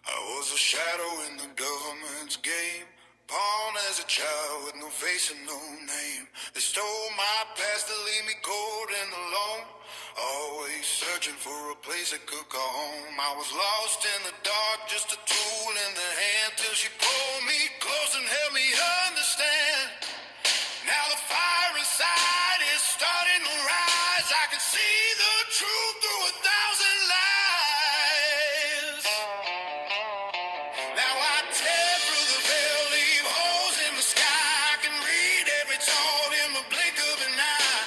I was a shadow in the government's game, pawn as a child with no face and no name. They stole my past to leave me cold and alone, always searching for a place I could call home. I was lost in the dark, just a tool in the hand, till she pulled me close and helped me understand. Now the fire inside is starting to rise. I can see the truth through 1,000 lies. Now I tear through the veil, leave holes in the sky. I can read every thought in the blink of an eye.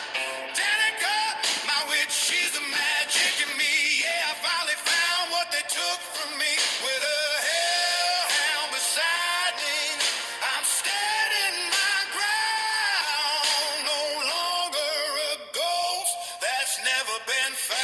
Danica, my witch, she's the magic in me. Yeah, I finally found what they took from me. With a hellhound beside me, I'm standing my ground. No longer a ghost that's never been found.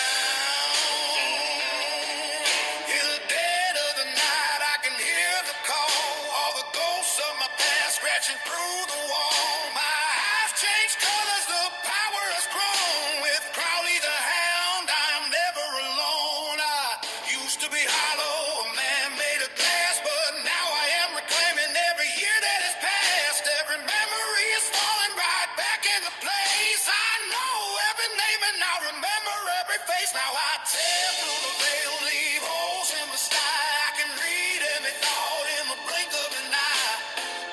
In the dead of the night, I can hear the call. All the ghosts of my past scratching through the wall. My eyes change colors, the power has grown. With Crowley the hound, I am never alone. I used to be hollow, a man made of glass, but now I am reclaiming every year that has passed. Every memory is falling right back into place. I know every name and I remember every face. Now I tear through the veil, leave holes in the sky. I can read every thought in the blink of an eye.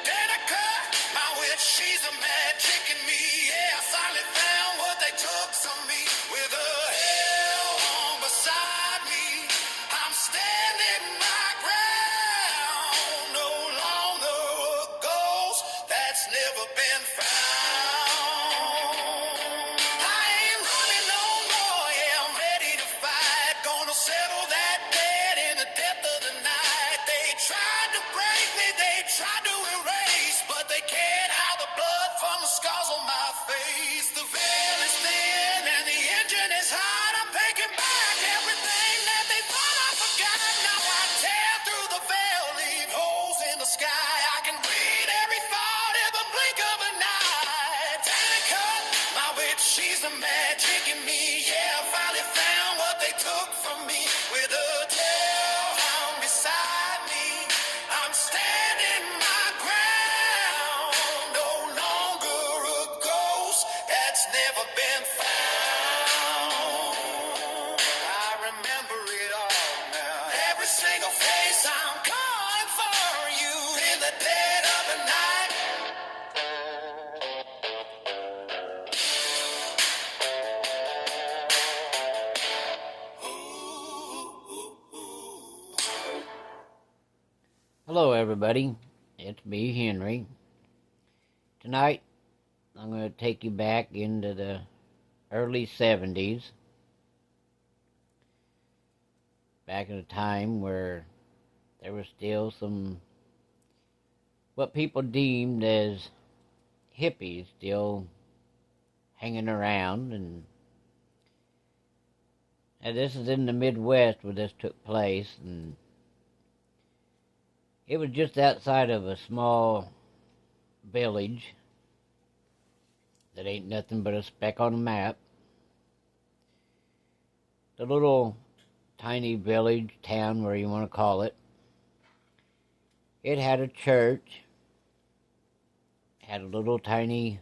Danica, my witch, she's the magic in me. Yeah, I finally found what they took from me. With a hellhound beside me, I'm standing my ground. No longer a ghost that's never been found. I ain't running no more, yeah, I'm ready to fight. Gonna settle that debt in the depth of the night. They tried to break me, they tried to erase, but they can't hide the blood from the scars on my face. The veil is thin and the engine is hot. I'm taking back everything that they thought I forgot. Now I tear through the veil, leave holes in the sky. I can read every thought in the blink of an eye. Danica, my witch, she's the magic in me. Yeah, I finally found what they took from me. With a hellhound beside me, I'm standing my ground. No longer a ghost that's never been found. I remember it all now. Every single face, I'm calling for you in the dead of the night. Hello, everybody. It's me, Henry. Tonight, I'm going to take you back into the early 70s. Back in a time where there was still some, what people deemed as hippies still hanging around. And this is in the Midwest where this took place. And it was just outside of a small village that ain't nothing but a speck on a map. The little tiny village, town, where you want to call it. It had a church, had a little tiny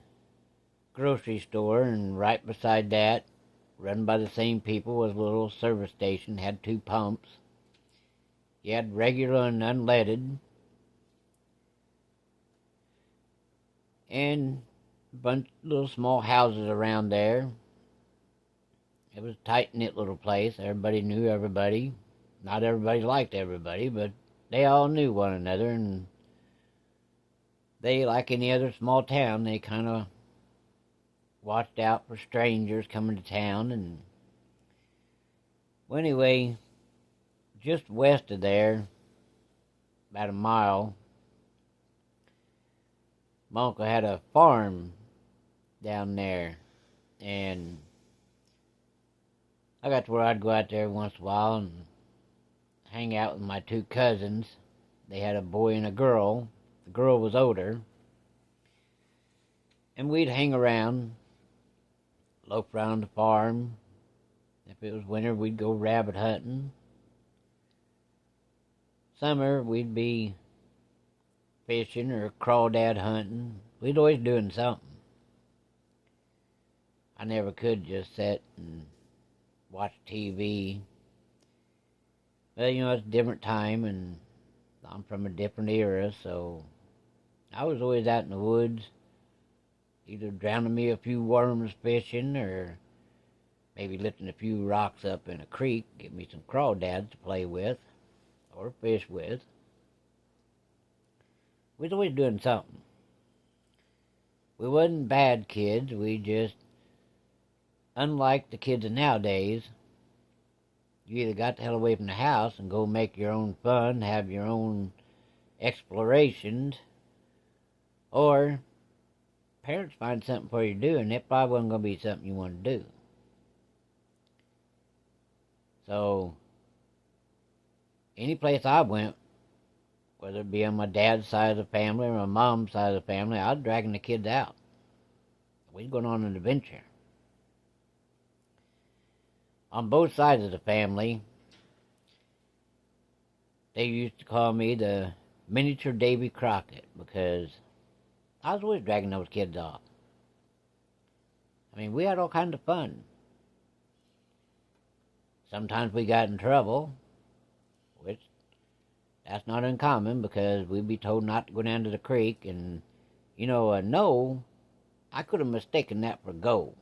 grocery store, and right beside that, run by the same people, was a little service station, had 2 pumps. You had regular and unleaded, and a bunch of little small houses around there. It was a tight-knit little place. Everybody knew everybody. Not everybody liked everybody, but they all knew one another, and they, like any other small town, they kind of watched out for strangers coming to town. And well, anyway, just west of there, about a mile, my uncle had a farm down there, and I got to where I'd go out there once in a while and hang out with my 2 cousins. They had a boy and a girl. The girl was older. And we'd hang around, loaf around the farm. If it was winter, we'd go rabbit hunting. summer we'd be fishing or crawdad hunting. We'd always doing something. I never could just sit and watch TV. Well, it's a different time, and I'm from a different era, so I was always out in the woods, either drowning me a few worms fishing, or maybe lifting a few rocks up in a creek, get me some crawdads to play with, or fish with. We was always doing something. We wasn't bad kids, we just, unlike the kids of nowadays, you either got the hell away from the house and go make your own fun, have your own explorations, or parents find something for you to do, and it probably wasn't going to be something you want to do. So, any place I went, whether it be on my dad's side of the family or my mom's side of the family, I was dragging the kids out. We was going on an adventure. On both sides of the family, they used to call me the miniature Davy Crockett because I was always dragging those kids off. I mean, we had all kinds of fun. Sometimes we got in trouble, which that's not uncommon because we'd be told not to go down to the creek, and no, I could have mistaken that for go.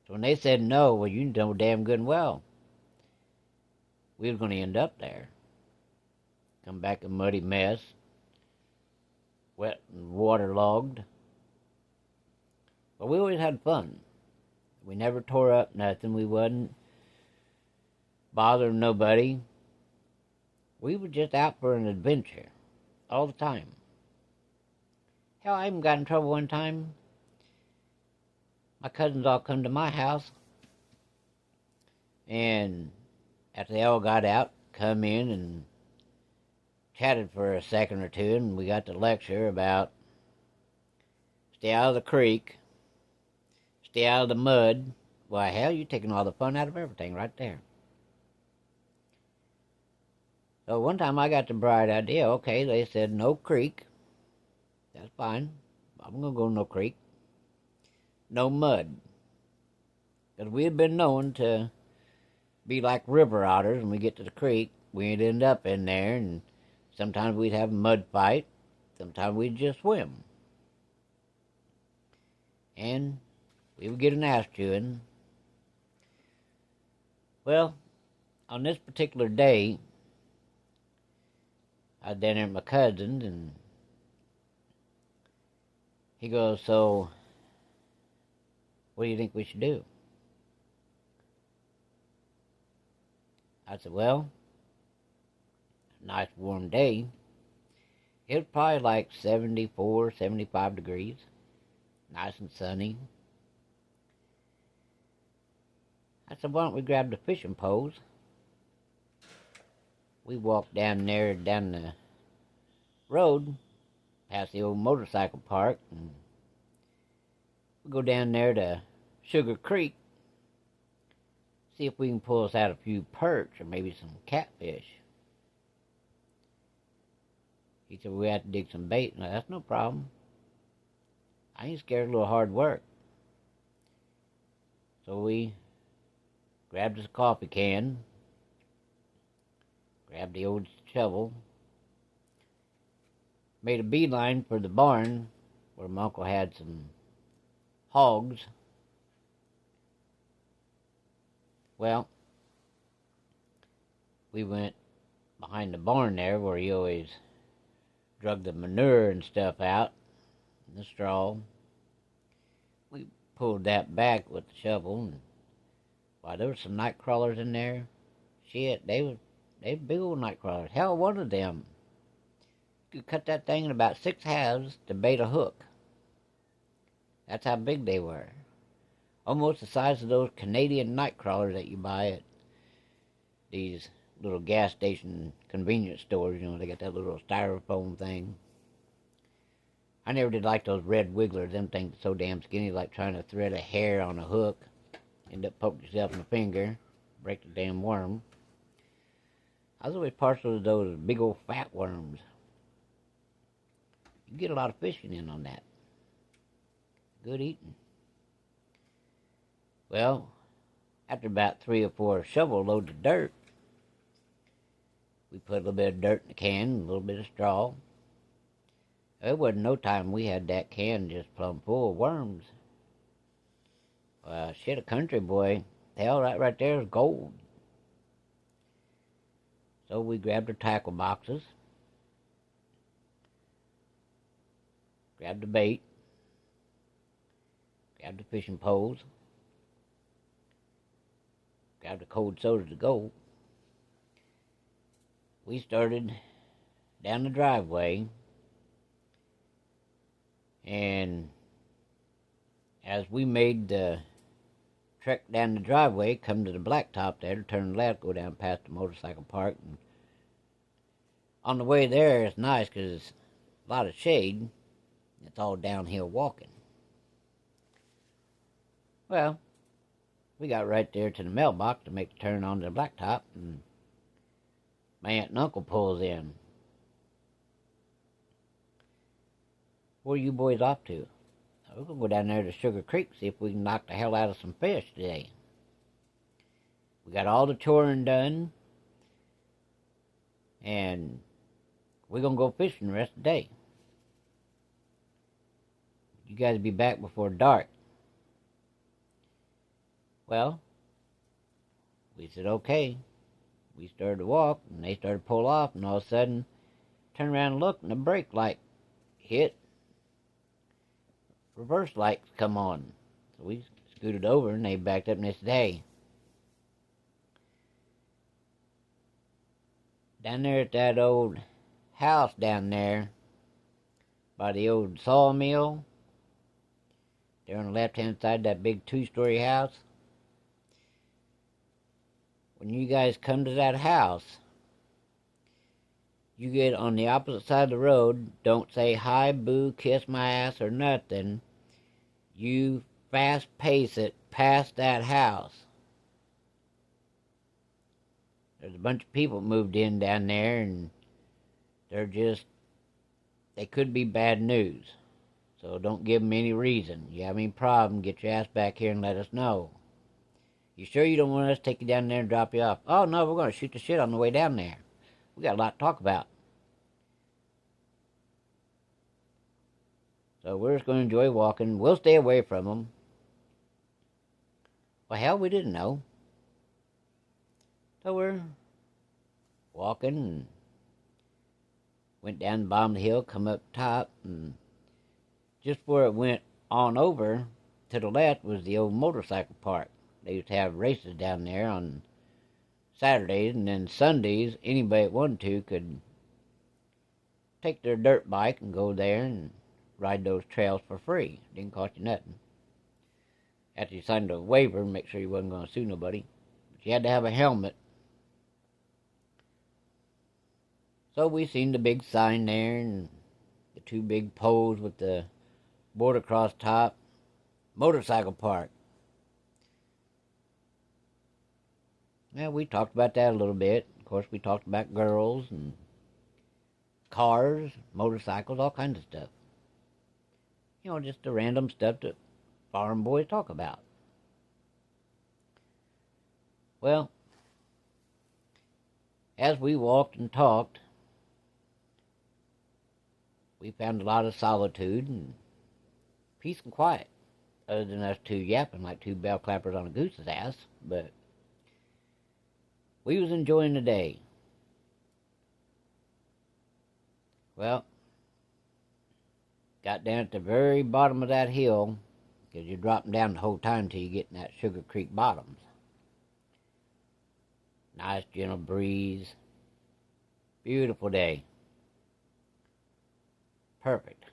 So when they said no, well, you know damn good and well we was going to end up there. Come back a muddy mess, wet and waterlogged. But we always had fun. We never tore up nothing. We wasn't bothering nobody. We were just out for an adventure all the time. Hell, I even got in trouble one time. My cousins all come to my house, and after they all got out, come in and chatted for a second or two, and we got to lecture about stay out of the creek, stay out of the mud. Why, hell, you're taking all the fun out of everything right there. So one time I got the bright idea, okay, they said no creek. That's fine. I'm going to go no creek. No mud. Because we had been known to be like river otters. When we get to the creek, we'd end up in there, and sometimes we'd have a mud fight. Sometimes we'd just swim. And we would get an ass chewing. Well, on this particular day, I was down there with my cousins, and he goes, so what do you think we should do? I said, well, a nice warm day. It was probably like 74, 75 degrees. Nice and sunny. I said, why don't we grab the fishing poles? We walked down there, down the road, past the old motorcycle park, and we go down there to Sugar Creek, see if we can pull us out a few perch or maybe some catfish. He said, we have to dig some bait. No, that's no problem. I ain't scared of a little hard work. So we grabbed us a coffee can, grabbed the old shovel, made a beeline for the barn where my uncle had some hogs. Well, we went behind the barn there where he always drug the manure and stuff out, and the straw. We pulled that back with the shovel, and why, there were some night crawlers in there. Shit, they were big old night crawlers. Hell, one of them, you could cut that thing in about 6 halves to bait a hook. That's how big they were. Almost the size of those Canadian night crawlers that you buy at these little gas station convenience stores. They got that little styrofoam thing. I never did like those red wigglers. Them things are so damn skinny, like trying to thread a hair on a hook. End up poking yourself in the finger, break the damn worm. I was always partial to those big old fat worms. You get a lot of fishing in on that. Good eating. Well, after about 3 or 4 shovel loads of dirt, we put a little bit of dirt in the can, a little bit of straw. It wasn't no time we had that can just plumb full of worms. Shit, a country boy, hell, right there is gold. So we grabbed our tackle boxes, grabbed the bait, grabbed the fishing poles, grabbed the cold soda to go. We started down the driveway, and as we made the trek down the driveway, come to the blacktop there to turn left, go down past the motorcycle park. And on the way there, it's nice because it's a lot of shade. It's all downhill walking. Well, we got right there to the mailbox to make the turn onto the blacktop, and my aunt and uncle pulls in. Where are you boys off to? We're going to go down there to Sugar Creek, see if we can knock the hell out of some fish today. We got all the choring done, and we're going to go fishing the rest of the day. You guys be back before dark. Well, we said okay. We started to walk, and they started to pull off, and all of a sudden, turn around and look, and the brake light hit. Reverse lights come on. So we scooted over, and they backed up, and they said, hey, down there at that old house down there, by the old sawmill, there on the left-hand side, that big 2-story house, when you guys come to that house, you get on the opposite side of the road. Don't say hi, boo, kiss my ass, or nothing. You fast pace it past that house. There's a bunch of people moved in down there, and they could be bad news. So don't give them any reason. You have any problem, get your ass back here and let us know. You sure you don't want us to take you down there and drop you off? Oh, no, we're going to shoot the shit on the way down there. We got a lot to talk about. So we're just going to enjoy walking. We'll stay away from them. Well, hell, we didn't know. So we're walking and went down the bottom of the hill, come up top, and just where it went on over to the left was the old motorcycle park. They used to have races down there on Saturdays, and then Sundays, anybody that wanted to could take their dirt bike and go there and ride those trails for free. Didn't cost you nothing. After you signed a waiver, make sure you wasn't going to sue nobody. But you had to have a helmet. So we seen the big sign there, and the 2 big poles with the board across top. Motorcycle park. Yeah, we talked about that a little bit. Of course, we talked about girls and cars, motorcycles, all kinds of stuff. You know, just the random stuff that farm boys talk about. Well, as we walked and talked, we found a lot of solitude and peace and quiet, other than us 2 yapping like 2 bell clappers on a goose's ass, but we was enjoying the day. Well, got down at the very bottom of that hill, because you're dropping down the whole time till you get in that Sugar Creek bottoms. Nice gentle breeze. Beautiful day. Perfect.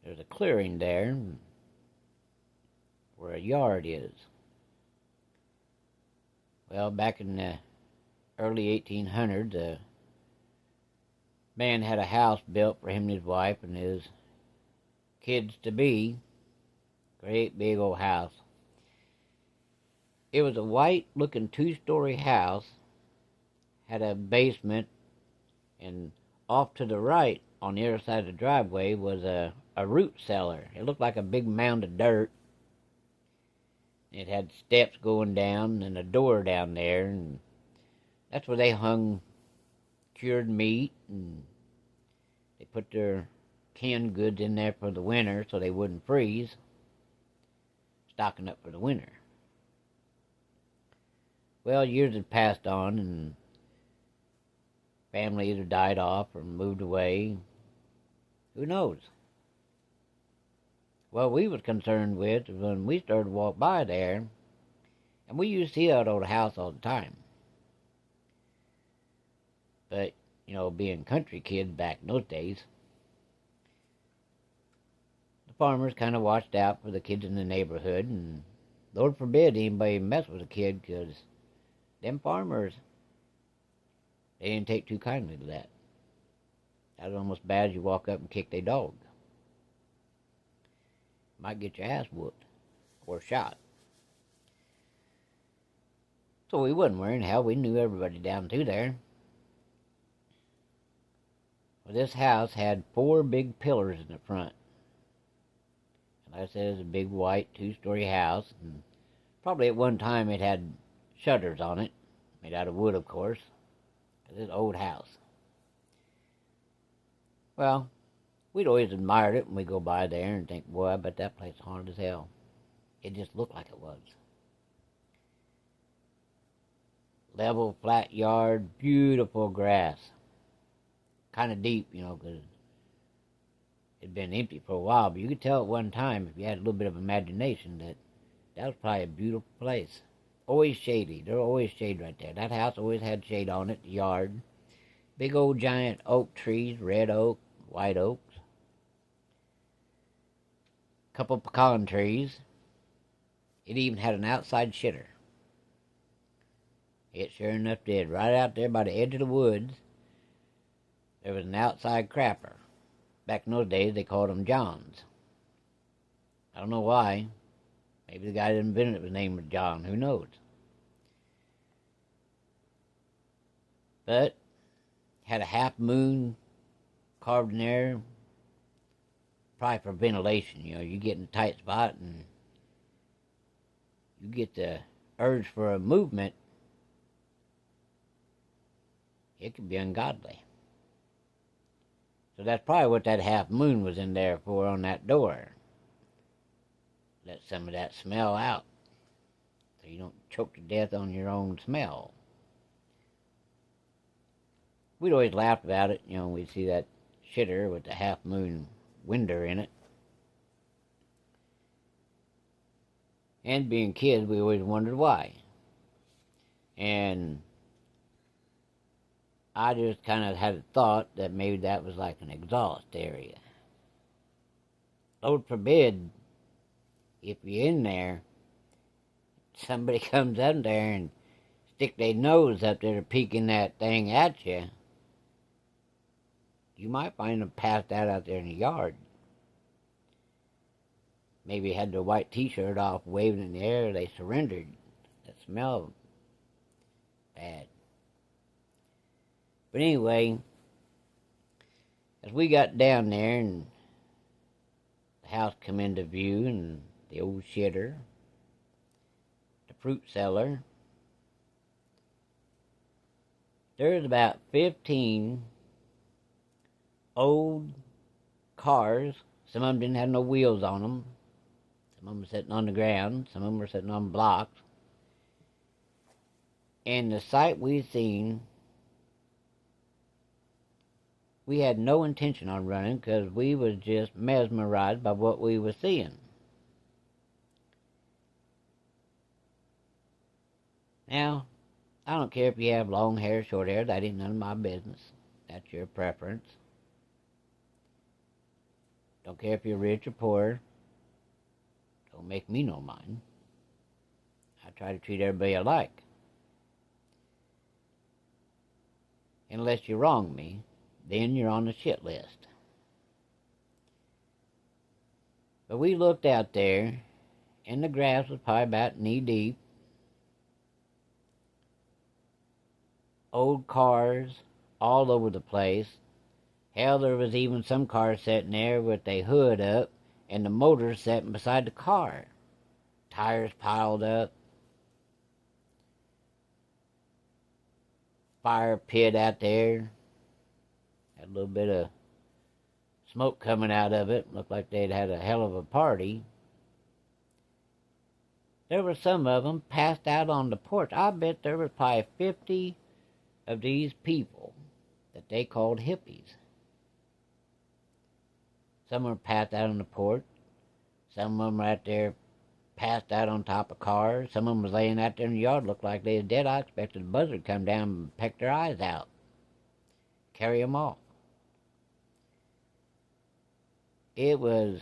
There's a clearing there where a yard is. Well, back in the early 1800s, a man had a house built for him and his wife and his kids-to-be. Great big old house. It was a white-looking two-story house, had a basement, and off to the right, on the other side of the driveway, was a root cellar. It looked like a big mound of dirt. It had steps going down and a door down there, and that's where they hung cured meat, and they put their canned goods in there for the winter so they wouldn't freeze, stocking up for the winter. Well, years had passed on, and family either died off or moved away. Who knows? What we was concerned with was when we started to walk by there, and we used to see that old house all the time. But, being country kids back in those days, the farmers kind of watched out for the kids in the neighborhood, and Lord forbid anybody mess with a kid, because them farmers, they didn't take too kindly to that. That was almost bad as you walk up and kick their dog. Might get your ass whooped or shot. So we wasn't worrying. Hell, we knew everybody down through there. Well, this house had 4 big pillars in the front. And like I said, it was a big white 2-story house. And probably at one time it had shutters on it, made out of wood, of course. It's an old house. Well, we'd always admired it when we go by there and think, boy, I bet that place is haunted as hell. It just looked like it was. Level, flat yard, beautiful grass. Kind of deep, because it'd been empty for a while, but you could tell at one time, if you had a little bit of imagination, that was probably a beautiful place. Always shady. There was always shade right there. That house always had shade on it, the yard. Big old giant oak trees, red oak, white oaks. Couple pecan trees. It even had an outside shitter. It sure enough did. Right out there by the edge of the woods, there was an outside crapper. Back in those days, they called them Johns. I don't know why. Maybe the guy that invented it was named John. Who knows? But had a half moon carved in there, probably for ventilation. You get in a tight spot and you get the urge for a movement. It could be ungodly. So that's probably what that half moon was in there for on that door. Let some of that smell out, so you don't choke to death on your own smell. We'd always laugh about it, we'd see that shitter with the half moon window in it. And being kids, we always wondered why. And I just kind of had a thought that maybe that was like an exhaust area. Lord forbid, if you're in there, somebody comes up there and stick their nose up there peeking that thing at you, you might find them passed out there in the yard. Maybe had their white t-shirt off, waving in the air, they surrendered. That smelled bad. But anyway, as we got down there and the house come into view and the old shitter, the fruit cellar, there's about 15 old cars. Some of them didn't have no wheels on them. Some of them were sitting on the ground. Some of them were sitting on blocks. And the sight we seen, we had no intention on running because we was just mesmerized by what we was seeing. Now, I don't care if you have long hair, short hair. That ain't none of my business. That's your preference. Don't care if you're rich or poor. Don't make me no mind. I try to treat everybody alike. Unless you wrong me, then you're on the shit list. But we looked out there, and the grass was probably about knee deep. old cars all over the place. Hell, there was even some cars sitting there with their hood up and the motor sitting beside the car. Tires piled up. Fire pit out there. Had a little bit of smoke coming out of it. Looked like they'd had a hell of a party. There were some of them passed out on the porch. I bet there was probably 50 of these people that they called hippies. Some of them passed out on the porch. Some of them right there passed out on top of cars. Some of them was laying out there in the yard, looked like they was dead. I expected a buzzard to come down and peck their eyes out. Carry them off. It was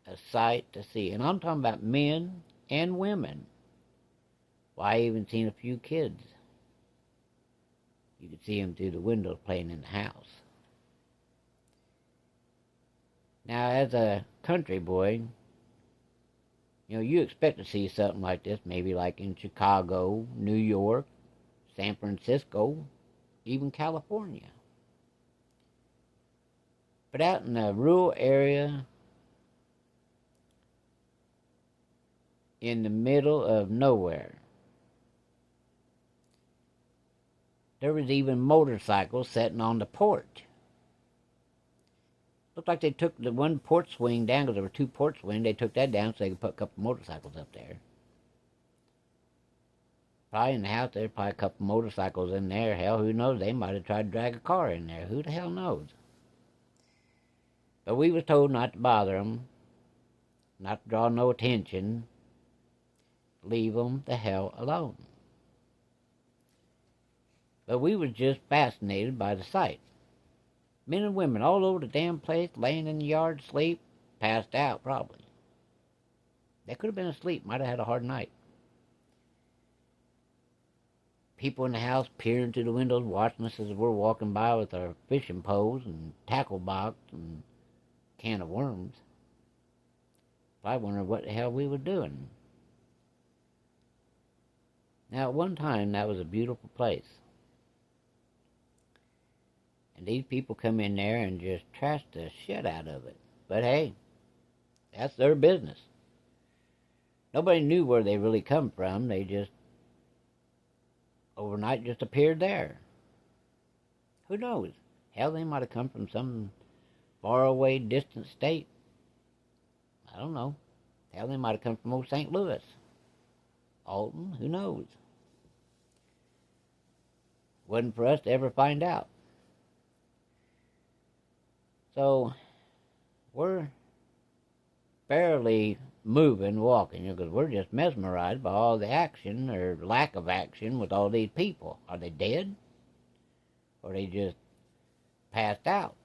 a sight to see. And I'm talking about men and women. Well, I even seen a few kids. You could see them through the windows playing in the house. Now, as a country boy, you expect to see something like this, maybe like in Chicago, New York, San Francisco, even California. But out in a rural area, in the middle of nowhere, there was even motorcycles sitting on the porch. Looked like they took the one porch swing down, because there were two porch swings. They took that down so they could put a couple motorcycles up there. Probably in the house, there's probably a couple motorcycles in there. Hell, who knows? They might have tried to drag a car in there. Who the hell knows? But we was told not to bother them, not to draw no attention. Leave them the hell alone. But we was just fascinated by the sight. Men and women all over the damn place, laying in the yard, asleep, passed out probably. They could have been asleep, might have had a hard night. People in the house peering through the windows, watching us as we're walking by with our fishing poles and tackle box and can of worms. I wondered what the hell we were doing. Now, at one time, that was a beautiful place. And these people come in there and just trash the shit out of it. But hey, that's their business. Nobody knew where they really come from. They just, overnight, just appeared there. Who knows? Hell, they might have come from some faraway, distant state. I don't know. Hell, they might have come from old St. Louis. Alton, who knows? Wasn't for us to ever find out. So, we're barely moving, walking, because we're just mesmerized by all the action, or lack of action, with all these people. Are they dead? Or they just passed out?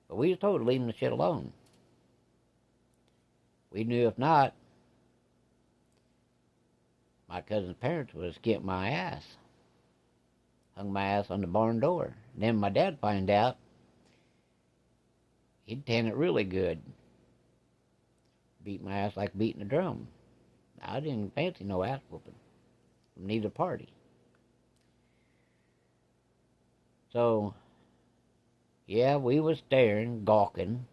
But we was told to leave them the shit alone. We knew if not, my cousin's parents would have skipped my ass. Hung my ass on the barn door. And then my dad find out, he'd tan it really good. Beat my ass like beating a drum. I didn't fancy no ass whooping from neither party. So, yeah, we was staring, gawking.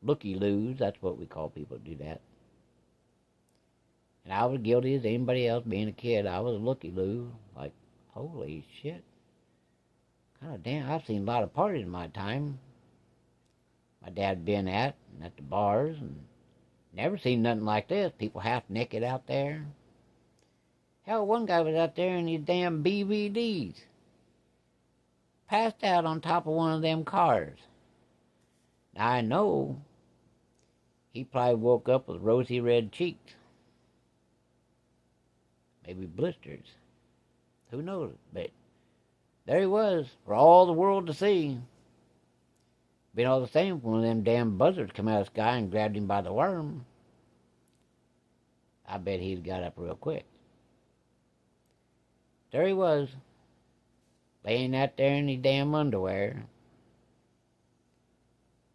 Looky-loos, that's what we call people that do that. And I was guilty as anybody else being a kid. I was a looky-loo, like, holy shit. God damn, I've seen a lot of parties in my time. My dad been at the bars, and never seen nothing like this. People half naked out there. Hell, one guy was out there in his damn BVDs. Passed out on top of one of them cars. Now I know he probably woke up with rosy red cheeks. Maybe blisters. Who knows? But there he was, for all the world to see. Been all the same, one of them damn buzzards come out of the sky and grabbed him by the worm. I bet he'd got up real quick. There he was, laying out there in his damn underwear.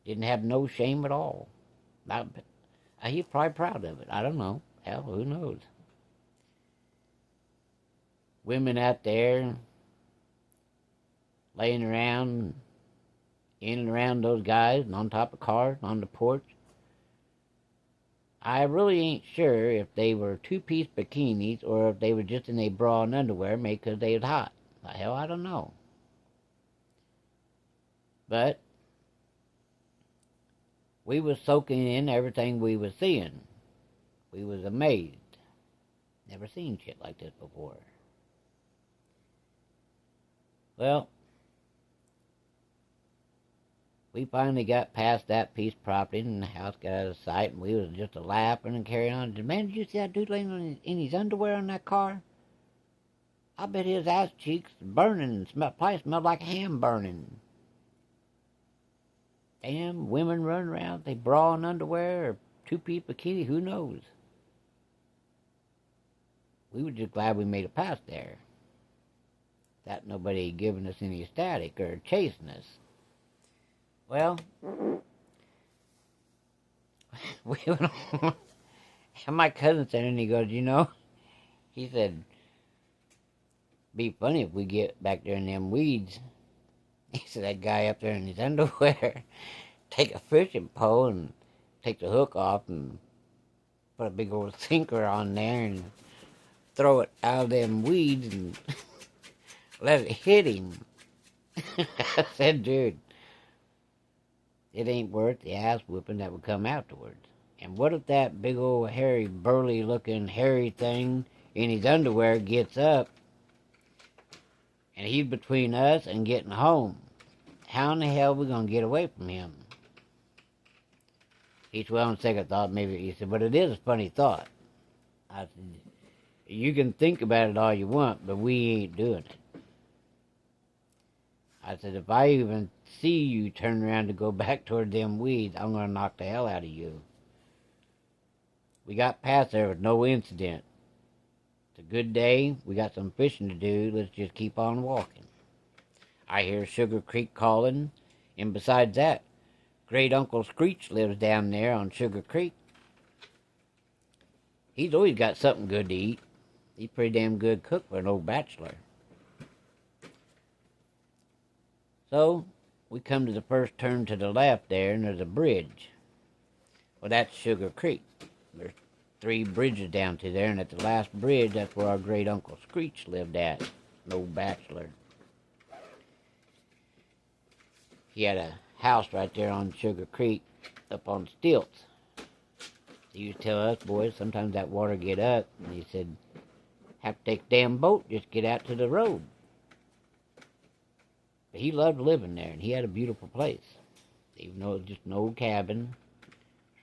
Didn't have no shame at all. He's probably proud of it. I don't know. Hell, who knows? women out there laying around, in and around those guys, and on top of cars, on the porch. I really ain't sure if they were two-piece bikinis or if they were just in a bra and underwear made because they was hot. The hell, I don't know. But we was soaking in everything we was seeing. We was amazed. Never seen shit like this before. Well, we finally got past that piece of property and the house got out of sight, and we was just a-laughing and carrying on. Man, did you see that dude laying in his underwear on that car? I bet his ass cheeks burning and probably smelled like ham burning. Damn, women running around with their bra and underwear or two-piece bikini, who knows? We were just glad we made it past there. That nobody giving us any static or chasing us. Well, we went on. And my cousin said, and he goes, he said, be funny if we get back there in them weeds. He said, that guy up there in his underwear, take a fishing pole and take the hook off and put a big old sinker on there and throw it out of them weeds and let it hit him. I said, dude, it ain't worth the ass whooping that would come afterwards. And what if that big old hairy, burly looking hairy thing in his underwear gets up and he's between us and getting home? How in the hell are we going to get away from him? He said, well, on second thought, maybe. He said, but it is a funny thought. I said, you can think about it all you want, but we ain't doing it. I said, if I even see you turn around to go back toward them weeds, I'm going to knock the hell out of you. We got past there with no incident. It's a good day. We got some fishing to do. Let's just keep on walking. I hear Sugar Creek calling, and besides that, Great Uncle Screech lives down there on Sugar Creek. He's always got something good to eat. He's a pretty damn good cook for an old bachelor. So, we come to the first turn to the left there, and there's a bridge. Well, that's Sugar Creek. There's 3 bridges down to there, and at the last bridge, that's where our Great Uncle Screech lived at, an old bachelor. He had a house right there on Sugar Creek, up on stilts. He used to tell us boys, sometimes that water get up, and he said, have to take a damn boat, just get out to the road. But he loved living there, and he had a beautiful place. Even though it was just an old cabin,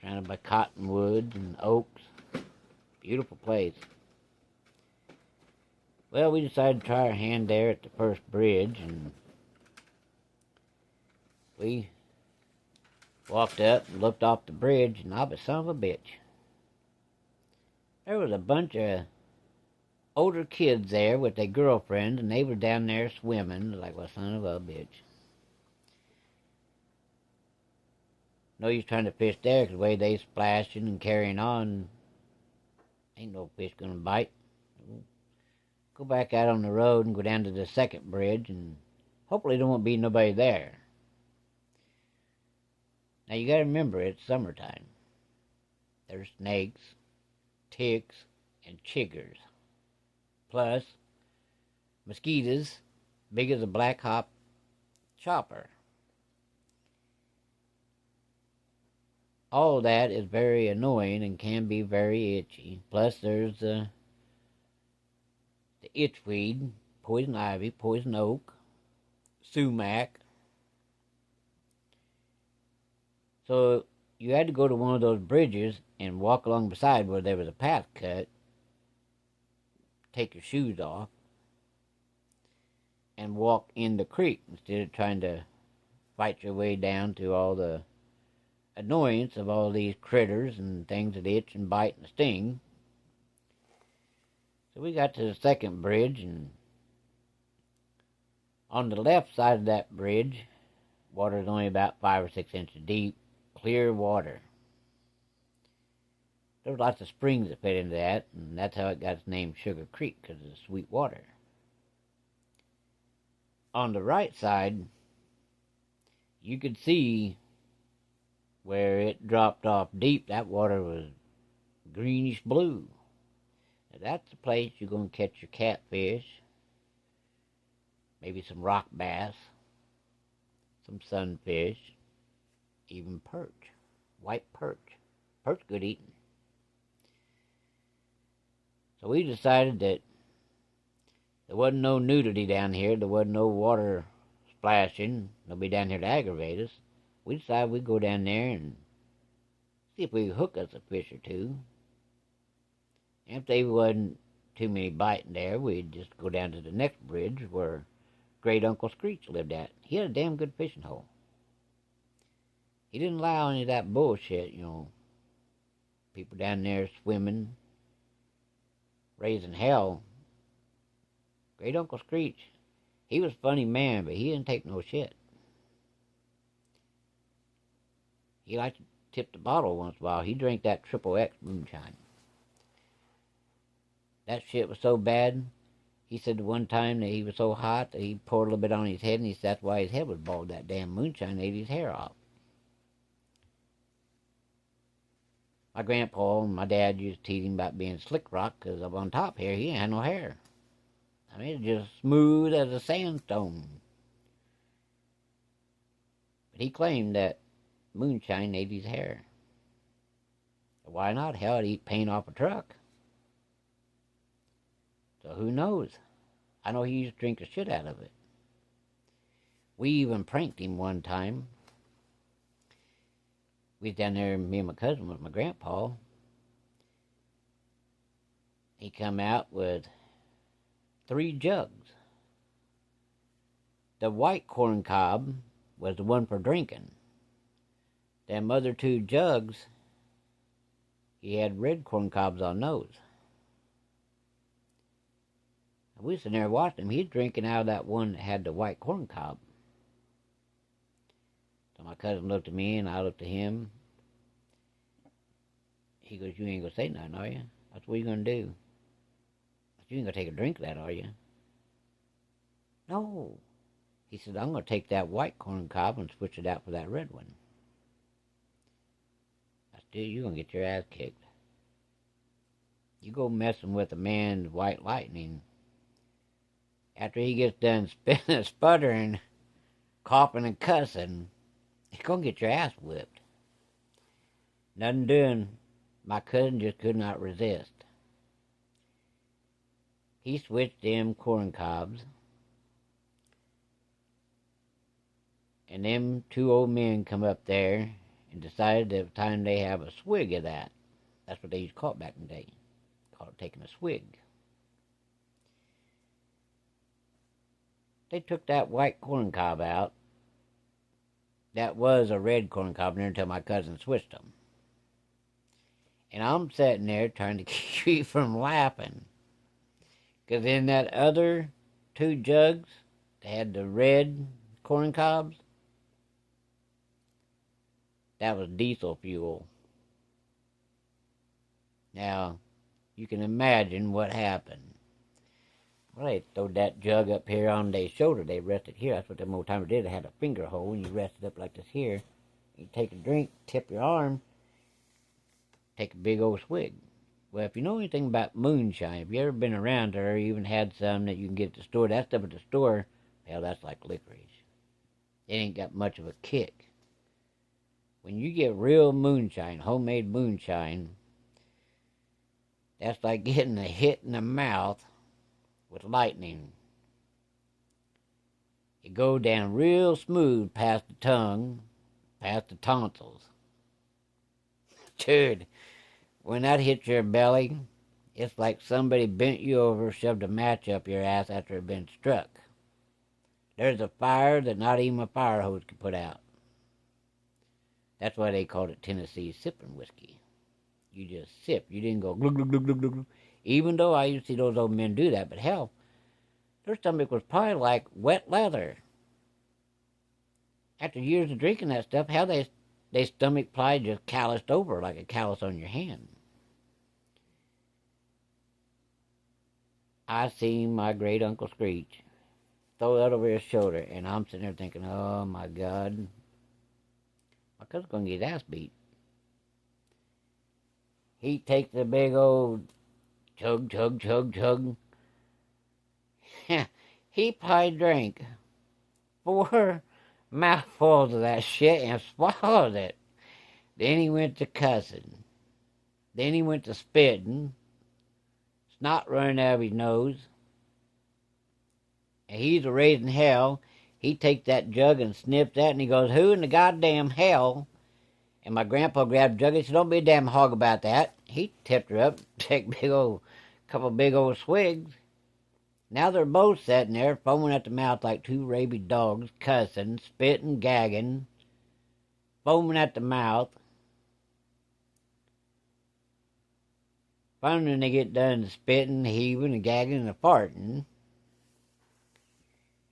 surrounded by cottonwoods and oaks. Beautiful place. Well, we decided to try our hand there at the first bridge, and we walked up and looked off the bridge, and I was son of a bitch. There was a bunch of older kids there with their girlfriends, and they were down there swimming. Like, well, son of a bitch. No use trying to fish there, because the way they splashing and carrying on, ain't no fish gonna bite. Go back out on the road and go down to the second bridge, and hopefully there won't be nobody there. Now you gotta remember, it's summertime. There's snakes, ticks, and chiggers. Plus, mosquitoes big as a black hop chopper. All that is very annoying and can be very itchy. Plus, there's the itchweed, poison ivy, poison oak, sumac. So you had to go to one of those bridges and walk along beside where there was a path cut, take your shoes off, and walk in the creek instead of trying to fight your way down to all the annoyance of all these critters and things that itch and bite and sting. So we got to the second bridge, and on the left side of that bridge, water is only about 5 or 6 inches deep, clear water. There was lots of springs that fed into that, and that's how it got its name Sugar Creek, because of the sweet water. On the right side, you could see where it dropped off deep. That water was greenish blue. Now that's the place you're going to catch your catfish, maybe some rock bass, some sunfish, even perch, white perch. Perch good eating. So we decided that there wasn't no nudity down here. There wasn't no water splashing. Nobody down here to aggravate us. We decided we'd go down there and see if we could hook us a fish or two. And if there wasn't too many biting there, we'd just go down to the next bridge where Great Uncle Screech lived at. He had a damn good fishing hole. He didn't allow any of that bullshit, people down there swimming, raising hell. Great Uncle Screech, he was a funny man, but he didn't take no shit. He liked to tip the bottle once in a while. He drank that Triple X moonshine. That shit was so bad, he said one time that he was so hot that he poured a little bit on his head, and he said that's why his head was bald. That damn moonshine ate his hair off. My grandpa and my dad used to tease him about being slick rock, because up on top here, he ain't had no hair. I mean, it's just smooth as a sandstone. But he claimed that moonshine ate his hair. Why not? Hell, it'd eat paint off a truck. So who knows? I know he used to drink the shit out of it. We even pranked him one time. We was down there, me and my cousin with my grandpa. He come out with 3 jugs. The white corn cob was the one for drinking. Them other 2 jugs, he had red corn cobs on those. We was sitting there watching him. He's drinking out of that one that had the white corn cob. So my cousin looked at me and I looked at him. He goes, "You ain't gonna say nothing, are you? That's what you gonna do. You ain't gonna take a drink of that, are you?" "No." He said, "I'm gonna take that white corn cob and switch it out for that red one." I said, "Dude, you're gonna get your ass kicked. You go messing with a man's white lightning. After he gets done spitting, sputtering, coughing, and cussing, he's gonna get your ass whipped." Nothing doing. My cousin just could not resist. He switched them corn cobs, and them 2 old men come up there and decided that it was time they have a swig of that. That's what they used to call it back in the day. Called it taking a swig. They took that white corn cob out. That was a red corn cob there until my cousin switched them. And I'm sitting there trying to keep from laughing. Because in that other 2 jugs, they had the red corn cobs. That was diesel fuel. Now, you can imagine what happened. Well, they throwed that jug up here on their shoulder. They rested here. That's what them old timers did. They had a finger hole, and you rested up like this here. You take a drink, tip your arm, take a big old swig. Well, if you know anything about moonshine, if you ever been around there, or even had some that you can get at the store, that stuff at the store, hell, that's like licorice. It ain't got much of a kick. When you get real moonshine, homemade moonshine, that's like getting a hit in the mouth with lightning. It go down real smooth past the tongue, past the tonsils. Dude, when that hits your belly, it's like somebody bent you over, shoved a match up your ass after it had been struck. There's a fire that not even a fire hose could put out. That's why they called it Tennessee sipping whiskey. You just sip. You didn't go glug, glug, glug, glug, glug. Even though I used to see those old men do that, but hell, their stomach was probably like wet leather. After years of drinking that stuff, how their stomach probably just calloused over like a callus on your hand. I seen my great Uncle Screech throw that over his shoulder. And I'm sitting there thinking, oh my God, my cousin's going to get his ass beat. He takes a big old chug, chug, chug, chug. He probably drank 4 mouthfuls of that shit and swallowed it. Then he went to cussing. Then he went to spitting. Snot running out of his nose. And he's a raising hell. He takes that jug and sniffs that, and he goes, who in the goddamn hell? And my grandpa grabbed the jug and said, don't be a damn hog about that. He tipped her up, take couple big old swigs. Now they're both sitting there, foaming at the mouth like 2 rabid dogs, cussing, spitting, gagging, foaming at the mouth. Finally, when they get done spitting, heaving, and gagging, and farting,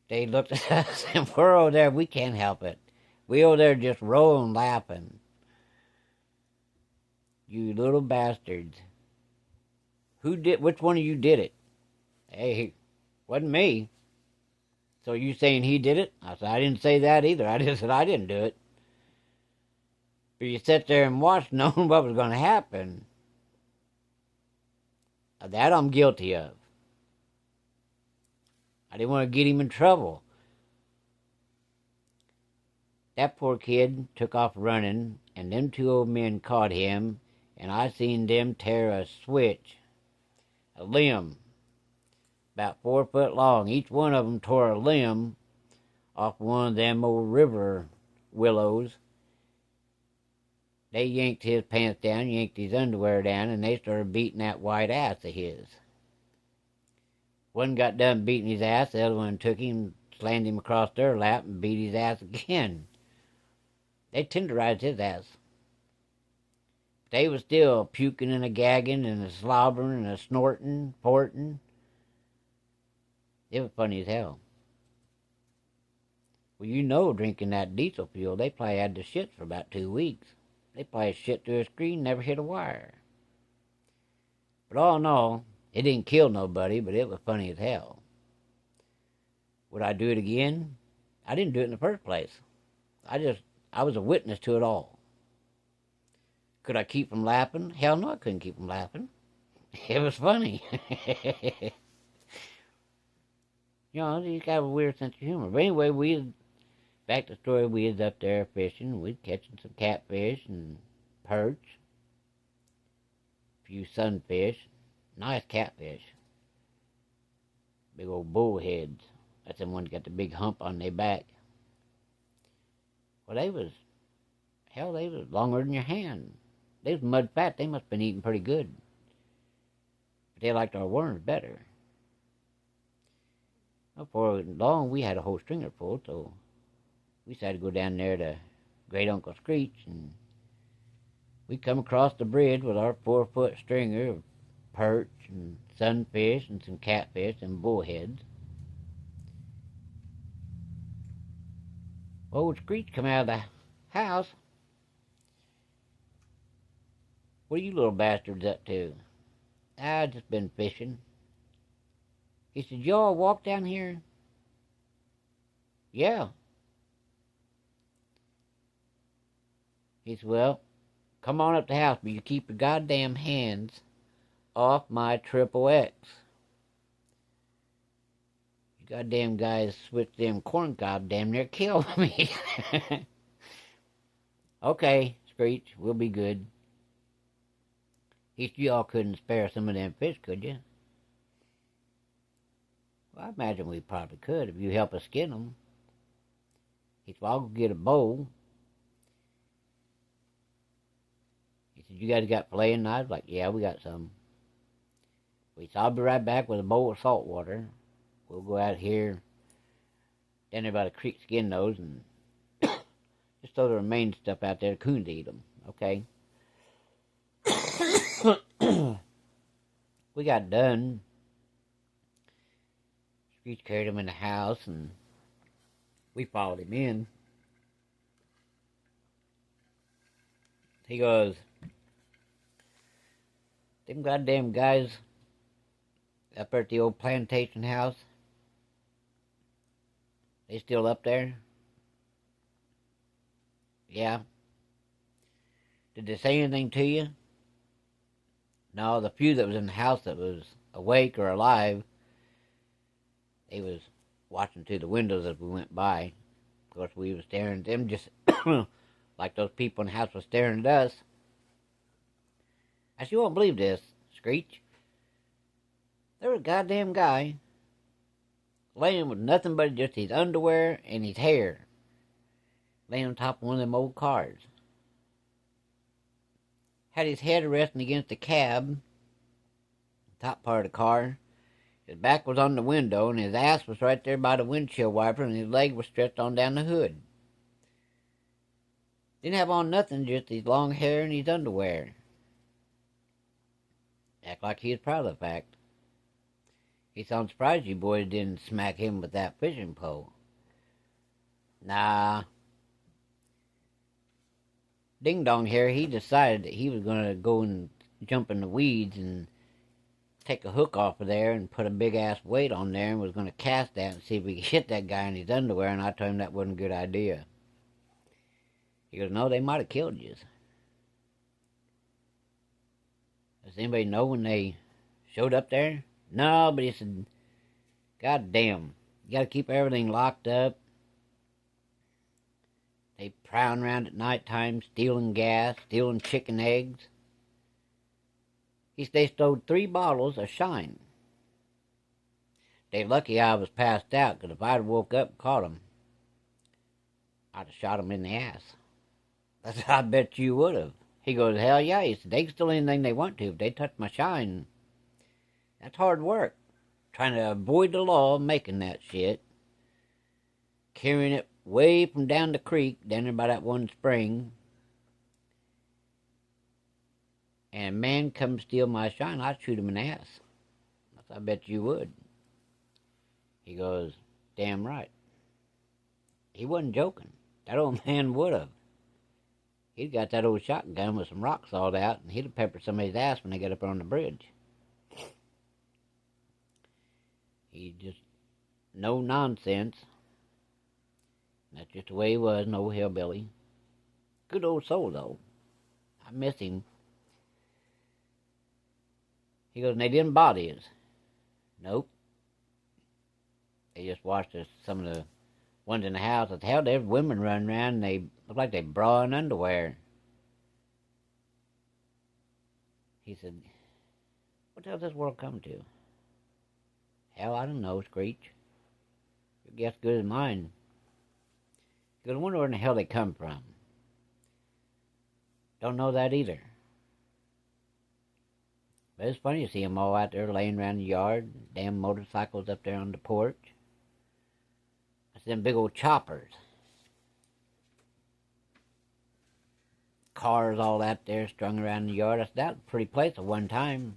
they looked at us, and we're over there, we can't help it. We over there just rolling, laughing. You little bastards. Which one of you did it? Hey, wasn't me. So you saying he did it? I said, I didn't say that either. I just said I didn't do it. But you sat there and watched knowing what was going to happen. That I'm guilty of. I didn't want to get him in trouble. That poor kid took off running, and them 2 old men caught him, and I seen them tear a limb, about 4 foot long. Each one of them tore a limb off one of them old river willows. They yanked his pants down, yanked his underwear down, and they started beating that white ass of his. One got done beating his ass, the other one took him, slammed him across their lap, and beat his ass again. They tenderized his ass. They was still puking and a-gagging and a-slobbering and a-snorting, porting. It was funny as hell. Well, you know, drinking that diesel fuel, they probably had the shits for about 2 weeks. They probably shit through a screen, never hit a wire. But all in all, it didn't kill nobody, but it was funny as hell. Would I do it again? I didn't do it in the first place. I was a witness to it all. Could I keep from laughing? Hell no, I couldn't keep from laughing. It was funny. You know, you got a weird sense of humor. But anyway, back to the story, we was up there fishing. We'd catching some catfish and perch. A few sunfish. Nice catfish. Big old bullheads. That's the ones got the big hump on their back. Well, they was longer than your hand. They was mud fat. They must have been eating pretty good. But they liked our worms better. Well, for long, we had a whole stringer full, so we decided to go down there to Great Uncle Screech, and we come across the bridge with our 4-foot stringer of perch and sunfish and some catfish and bullheads. Old Screech come out of the house. What are you little bastards up to? I just been fishing. He said, y'all walk down here? Yeah. He said, well, come on up the house, but you keep your goddamn hands off my XXX. You goddamn guys switched them corn cob, damn near killed me. Okay, Screech, we'll be good. He said, y'all couldn't spare some of them fish, could you? Well, I imagine we probably could if you help us skin them. He said, well, I'll go get a bowl. He said, you guys got filleting knives? Like, yeah, we got some. He said, I'll be right back with a bowl of salt water. We'll go out here, down there by the creek, skin those, and just throw the remaining stuff out there. The coons eat them, okay? We got done. Screech carried him in the house, and we followed him in. He goes, them goddamn guys up at the old plantation house, They still up there? Yeah. Did they say anything to you? No, the few that was in the house that was awake or alive, they was watching through the windows as we went by. Of course, we was staring at them just like those people in the house was staring at us. I sure won't believe this, Screech. There was a goddamn guy laying with nothing but just his underwear and his hair, laying on top of one of them old cars. Had his head resting against the cab, the top part of the car. His back was on the window, and his ass was right there by the windshield wiper, and his leg was stretched on down the hood. Didn't have on nothing, just his long hair and his underwear. Act like he was proud of the fact. He sounds surprised you boys didn't smack him with that fishing pole. Nah. Ding Dong here, he decided that he was going to go and jump in the weeds and take a hook off of there and put a big ass weight on there and was going to cast that and see if we could hit that guy in his underwear, and I told him that wasn't a good idea. He goes, no, they might have killed you. Does anybody know when they showed up there? No, but he said, God damn, you got to keep everything locked up. They prowling around at night time, stealing gas, stealing chicken eggs. They stole 3 bottles of Shine. They lucky I was passed out, because if I'd woke up and caught them, I'd have shot them in the ass. That's what I bet you would have. He goes, hell yeah. He said, they can steal anything they want to. If they touch my Shine, that's hard work. Trying to avoid the law, making that shit. Carrying it way from down the creek, down there by that one spring. And a man come steal my Shine, I'd shoot him in the ass. I bet you would. He goes, damn right. He wasn't joking. That old man would have. He'd got that old shotgun with some rocks sawed out, and he'd have peppered somebody's ass when they got up on the bridge. He just, no nonsense. That's just the way he was, an old hillbilly. Good old soul, though. I miss him. He goes, and they didn't body us. Nope. They just watched us, some of the ones in the house. What the hell, there's women running around, and they look like they bra in underwear. He said, what the hell does this world come to? Hell, I don't know, Screech. Your guess good as mine. He goes, I wonder where in the hell they come from. Don't know that either. But it's funny to see them all out there laying around the yard. Damn motorcycles up there on the porch. That's them big old choppers. Cars all out there strung around the yard. That was a pretty place at one time.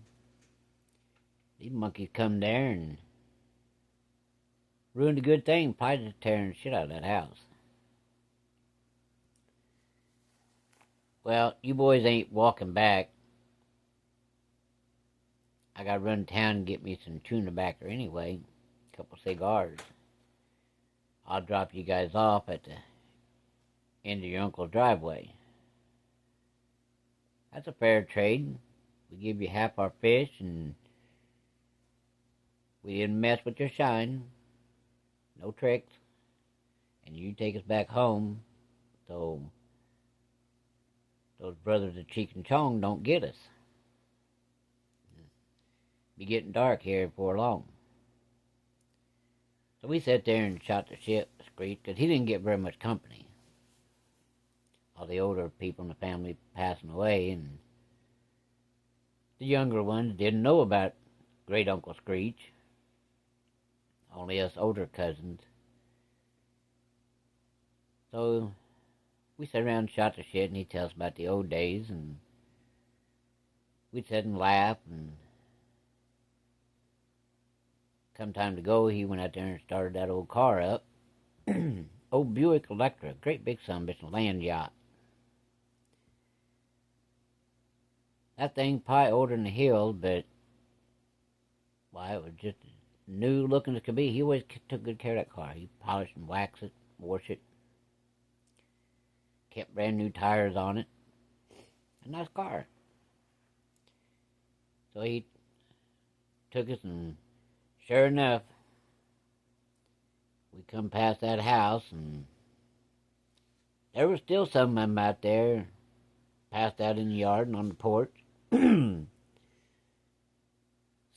These monkeys come there and ruined a good thing. Probably just tearing the shit out of that house. Well, you boys ain't walking back. I gotta run to town and get me some chewing tobacco anyway. A couple cigars. I'll drop you guys off at the end of your uncle's driveway. That's a fair trade. We give you half our fish, and we didn't mess with your Shine. No tricks. And you take us back home, so those brothers of Cheech and Chong don't get us. Be getting dark here before long. So we sat there and shot the shit with Screech, because he didn't get very much company. All the older people in the family passing away, and the younger ones didn't know about Great Uncle Screech. Only us older cousins. So we sat around and shot the shit, and he'd tell us about the old days, and we'd sit and laugh, and come time to go, he went out there and started that old car up. Old Buick Electra, great big sumbitch, land yacht. That thing probably older than the hill, but why, it was just new looking as could be. He always took good care of that car. He polished and waxed it, washed it, kept brand new tires on it. A nice car. So he took us, and sure enough, we come past that house, and there was still some of them out there, passed out in the yard and on the porch. Some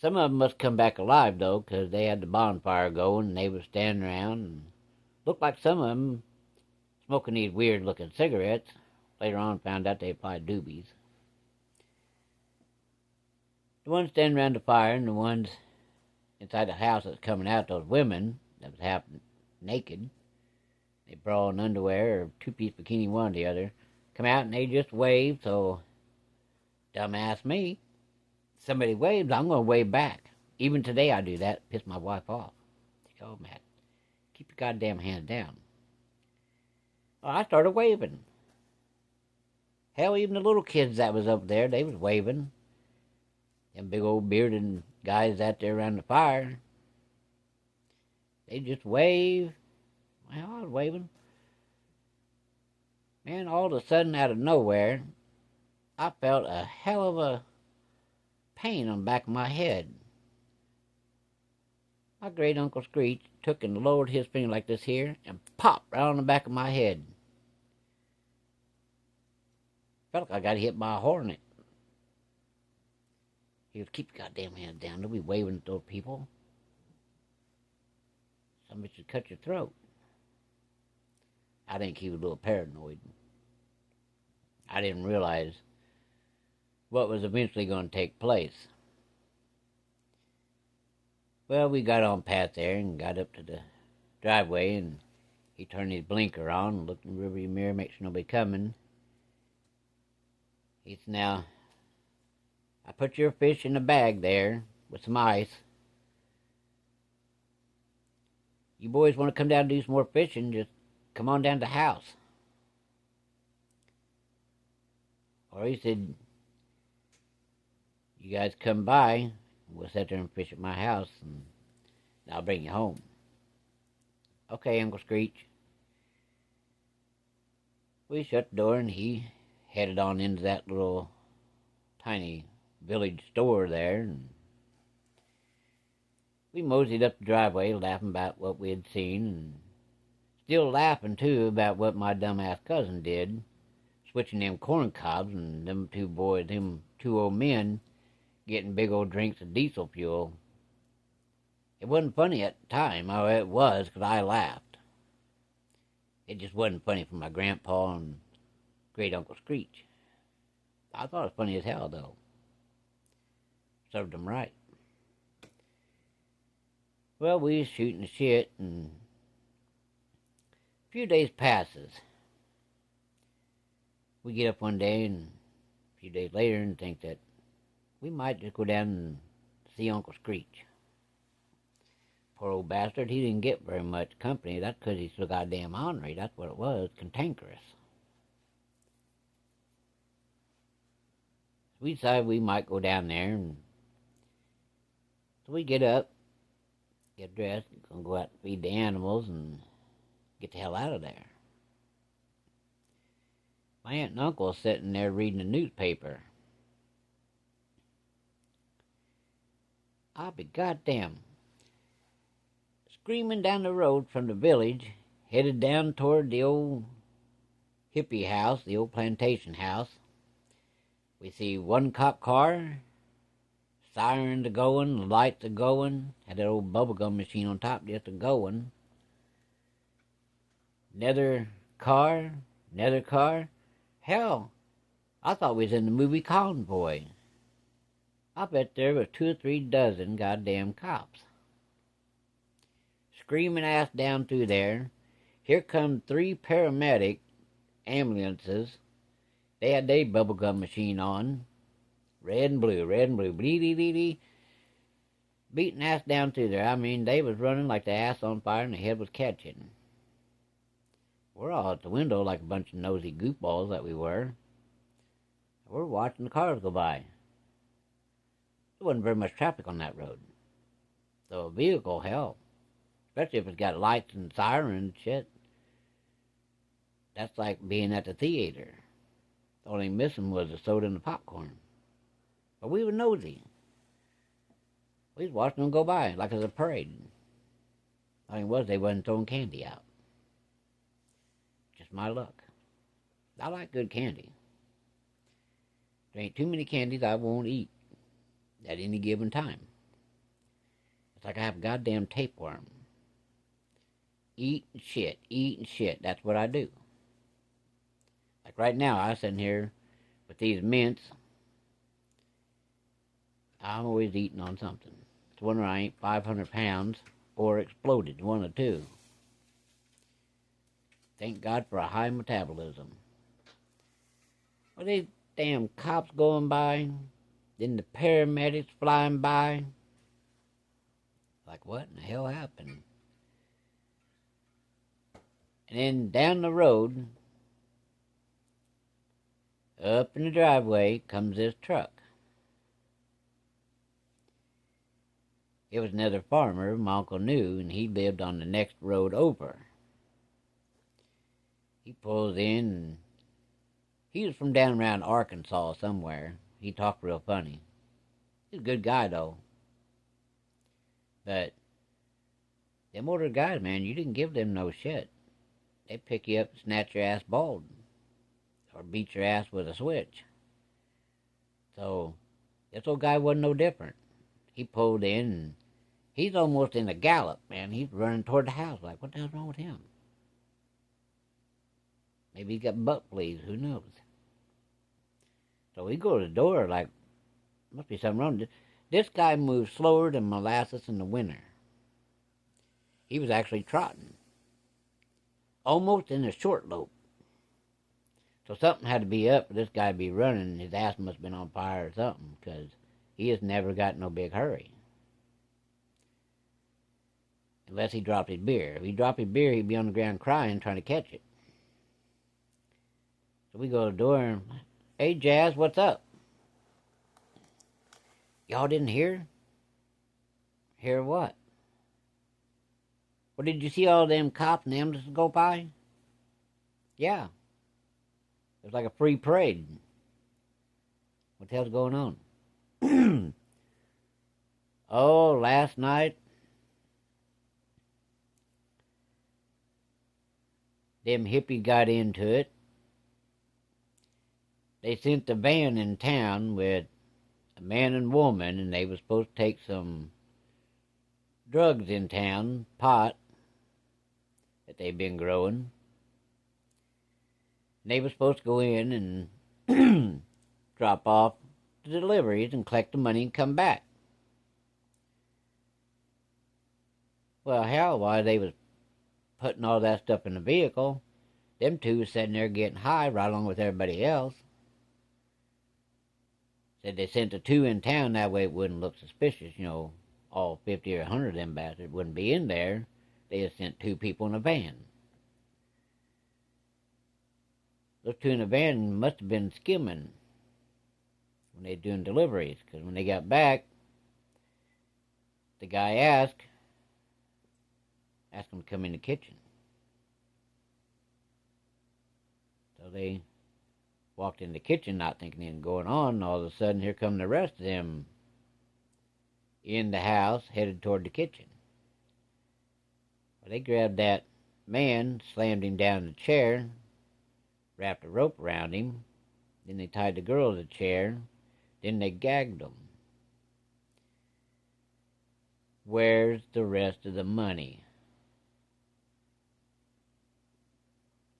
of them must come back alive, though, because they had the bonfire going, and they was standing around, and looked like some of them smoking these weird-looking cigarettes. Later on, found out they applied doobies. The ones standing around the fire, and the ones inside the house that's coming out, those women that was half naked, they bra in underwear or two-piece bikini, one or the other, come out and they just waved. So, dumbass me, somebody waves, I'm going to wave back. Even today I do that, piss my wife off. She goes, oh, Matt, keep your goddamn hands down. Well, I started waving. Hell, even the little kids that was up there, they was waving. Them big old bearded guys out there around the fire, they just wave. Well, I was waving. Man, all of a sudden, out of nowhere, I felt a hell of a pain on the back of my head. My great Uncle Screech took and lowered his finger like this here and popped right on the back of my head. Felt like I got hit by a hornet. He goes, keep your goddamn hands down. Don't be waving at those people. Somebody should cut your throat. I think he was a little paranoid. I didn't realize what was eventually going to take place. Well, we got on past there and got up to the driveway, and he turned his blinker on and looked in the rearview mirror, make sure nobody coming. He said, now, I put your fish in a bag there with some ice. You boys want to come down and do some more fishing, just come on down to the house. Or he said, you guys come by, we'll sit there and fish at my house, and I'll bring you home. Okay, Uncle Screech. We shut the door, and he headed on into that little tiny village store there, and we moseyed up the driveway laughing about what we had seen, and still laughing too about what my dumbass cousin did, switching them corn cobs, and them two old men getting big old drinks of diesel fuel. It wasn't funny at the time. Oh, it was, because I laughed. It just wasn't funny for my grandpa and great Uncle Screech. I thought it was funny as hell, though. Served them right. Well, we was shooting the shit, and a few days passes. We get up one day, and a few days later, and think that we might just go down and see Uncle Screech. Poor old bastard, he didn't get very much company. That's because he's so goddamn ornery. That's what it was, cantankerous. So we decided we might go down there, and so we get up, get dressed, gonna go out and feed the animals, and get the hell out of there. My aunt and uncle are sitting there reading the newspaper. I'll be goddamn. Screaming down the road from the village, headed down toward the old hippie house, the old plantation house. We see one cop car, sirens a-going, lights a-going, had that old bubblegum machine on top just a-going. Another car. Hell, I thought we was in the movie Convoy. I bet there was 2 or 3 dozen goddamn cops. Screaming ass down through there. Here come 3 paramedic ambulances. They had their bubblegum machine on. Red and blue, bleedy. Beating ass down through there. I mean, they was running like the ass on fire and the head was catching. We're all at the window like a bunch of nosy goofballs that we were. We're watching the cars go by. There wasn't very much traffic on that road. So a vehicle, hell, especially if it's got lights and sirens and shit, that's like being at the theater. The only missing was the soda and the popcorn. But we were nosy. We was watching them go by like it was a parade. The thing was, they wasn't throwing candy out. Just my luck. I like good candy. There ain't too many candies I won't eat at any given time. It's like I have a goddamn tapeworm. Eat and shit. That's what I do. Like right now, I'm sitting here with these mints. I'm always eating on something. It's a wonder I ain't 500 pounds or exploded, one or two. Thank God for a high metabolism. Well, these damn cops going by, then the paramedics flying by. Like, what in the hell happened? And then down the road, up in the driveway, comes this truck. It was another farmer my uncle knew, and he lived on the next road over. He pulls in, and he was from down around Arkansas somewhere. He talked real funny. He's a good guy, though. But them older guys, man, you didn't give them no shit. They'd pick you up and snatch your ass bald. Or beat your ass with a switch. So, this old guy wasn't no different. He pulled in, and he's almost in a gallop, man. He's running toward the house. Like, what the hell's wrong with him? Maybe he got butt fleas. Who knows? So we go to the door like, must be something wrong. This guy moves slower than molasses in the winter. He was actually trotting. Almost in a short lope. So something had to be up for this guy to be running. His ass must have been on fire or something, because he has never got no big hurry. Unless he dropped his beer. If he dropped his beer, he'd be on the ground crying, trying to catch it. So we go to the door and, hey, Jazz, what's up? Y'all didn't hear? Hear what? Well, did you see all them cops and ambulances go by? Yeah. It was like a free parade. What the hell's going on? Oh, last night, them hippies got into it. They sent the van in town with a man and woman, and they was supposed to take some drugs in town, pot, that they've been growing. And they were supposed to go in and drop off the deliveries and collect the money and come back. Well, hell, while they was putting all that stuff in the vehicle, them two was sitting there getting high right along with everybody else. Said they sent the two in town, that way it wouldn't look suspicious, you know, all 50 or 100 of them bastards wouldn't be in there. They just sent two people in a van. Those two in the van must have been skimming when they were doing deliveries, because when they got back, the guy asked them to come in the kitchen. So they walked in the kitchen not thinking anything going on, and all of a sudden here come the rest of them in the house headed toward the kitchen. Well, they grabbed that man, slammed him down in the chair, wrapped a rope around him, then they tied the girl to the chair, then they gagged him. Where's the rest of the money?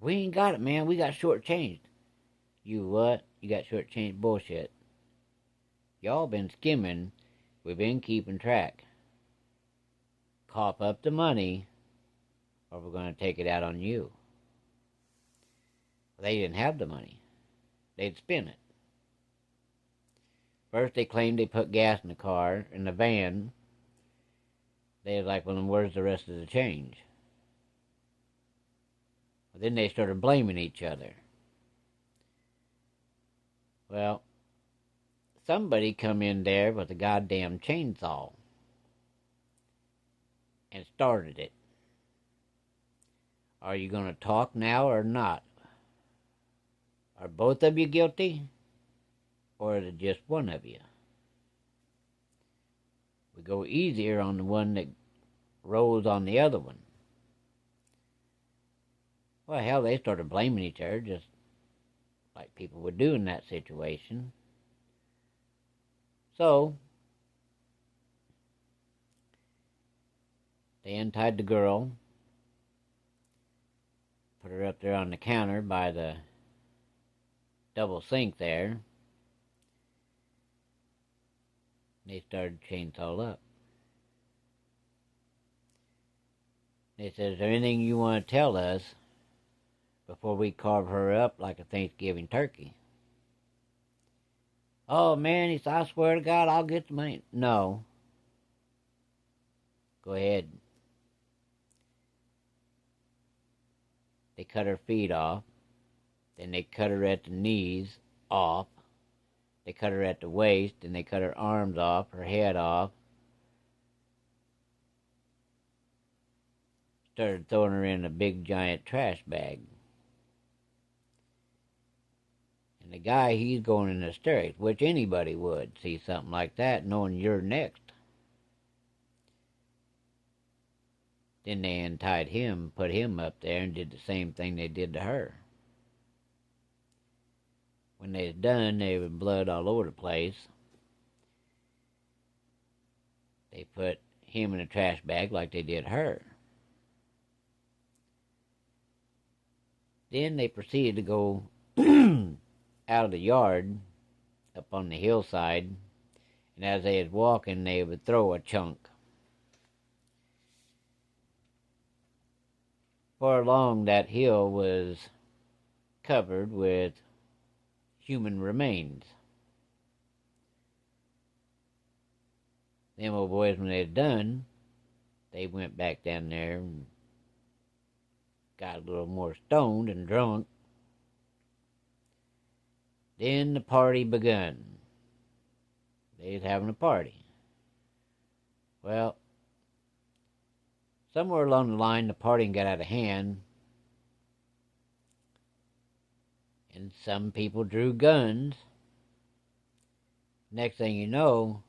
We ain't got it, man. We got shortchanged. You what? You got shortchanged? Bullshit. Y'all been skimming. We've been keeping track. Cough up the money, or we're going to take it out on you. They didn't have the money. They'd spent it. First they claimed they put gas in the car, in the van. They was like, well, then where's the rest of the change? Well, then they started blaming each other. Well, somebody come in there with a goddamn chainsaw. and started it. Are you going to talk now or not? Are both of you guilty? Or is it just one of you? We go easier on the one that rolls on the other one. Well, hell, they started blaming each other, just like people would do in that situation. So, they untied the girl, put her up there on the counter by the double sink there. They started to chainsaw up. They said, is there anything you want to tell us before we carve her up like a Thanksgiving turkey? Oh, man, he said, I swear to God, I'll get the money. No. Go ahead. They cut her feet off. Then they cut her at the knees off. They cut her at the waist. Then they cut her arms off, her head off. Started throwing her in a big giant trash bag. And the guy, he's going in hysterics, which anybody would see something like that knowing you're next. Then they untied him, put him up there, and did the same thing they did to her. When they was done, there was blood all over the place. They put him in a trash bag like they did her. Then they proceeded to go out of the yard, up on the hillside, and as they was walking, they would throw a chunk. Far along that hill was covered with human remains. Them old boys, when they was done, they went back down there and got a little more stoned and drunk. Then the party begun. They was having a party. Well, somewhere along the line, the party got out of hand, and some people drew guns. Next thing you know,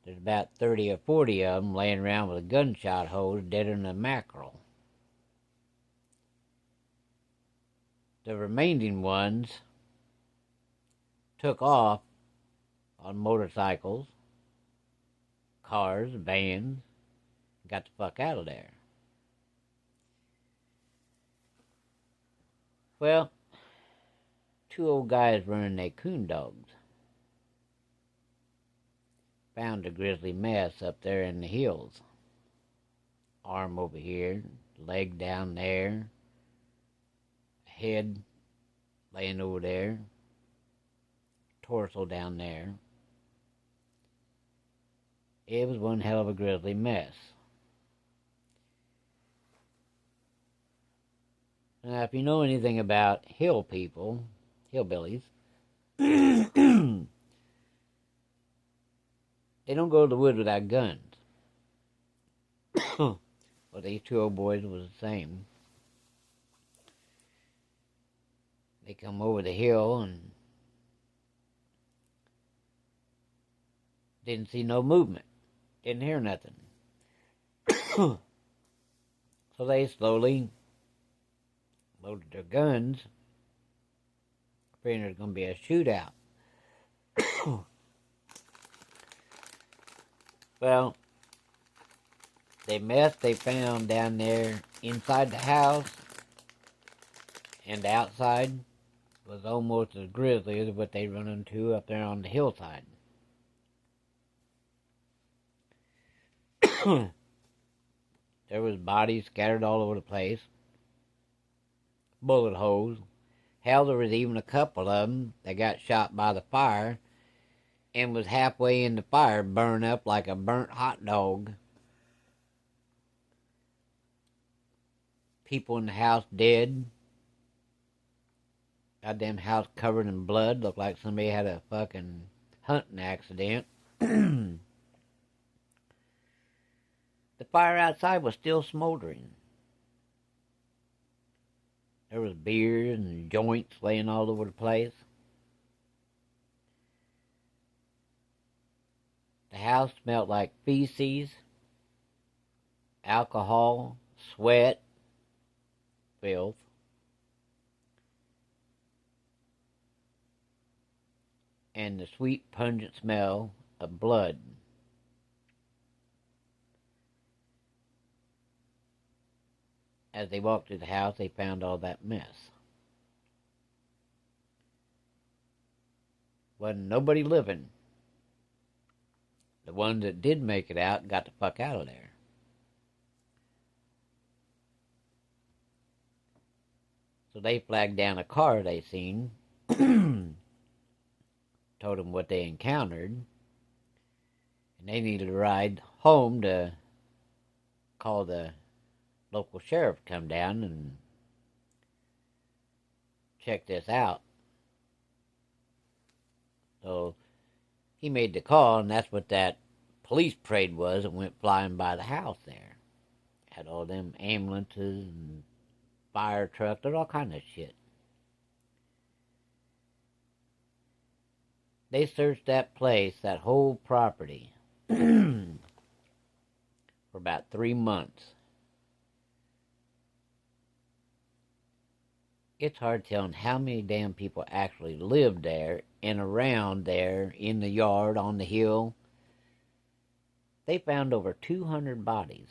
there's about 30 or 40 of them laying around with a gunshot hole dead in a mackerel. The remaining ones took off on motorcycles, cars, vans, got the fuck out of there. Well, two old guys running their coon dogs found a grisly mess up there in the hills. Arm over here, leg down there, head laying over there, torso down there. It was one hell of a grisly mess. Now, if you know anything about hill people, hillbillies, they don't go to the woods without guns. Well, these two old boys was the same. They come over the hill and didn't see no movement. Didn't hear nothing. So they slowly loaded their guns, figuring there's going to be a shootout. Well, the mess they found down there inside the house and outside was almost as grisly as what they run into up there on the hillside. There was bodies scattered all over the place, bullet holes. Hell, there was even a couple of them that got shot by the fire and was halfway in the fire, burned up like a burnt hot dog. People in the house dead. Goddamn house covered in blood. Looked like somebody had a fucking hunting accident. The fire outside was still smoldering. There was beer and joints laying all over the place. The house smelled like feces, alcohol, sweat, filth. And the sweet, pungent smell of blood. As they walked through the house, they found all that mess. Wasn't nobody living. The ones that did make it out got the fuck out of there. So they flagged down a car they seen, told them what they encountered, and they needed a ride home to call the local sheriff to come down and check this out. So he made the call, and that's what that police parade was that went flying by the house there. Had all them ambulances and fire trucks, there's all kind of shit. They searched that place, that whole property, for about 3 months. It's hard telling how many damn people actually lived there and around there, in the yard, on the hill. They found over 200 bodies.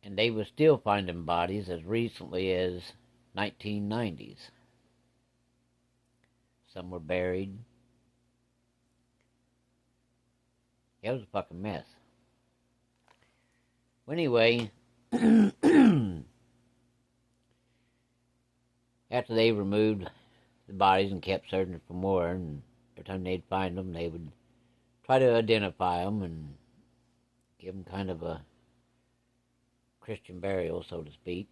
And they were still finding bodies as recently as 1990s. Some were buried. It was a fucking mess. Well, anyway, after they removed the bodies and kept searching for more, and every time they'd find them, they would try to identify them and give them kind of a Christian burial, so to speak.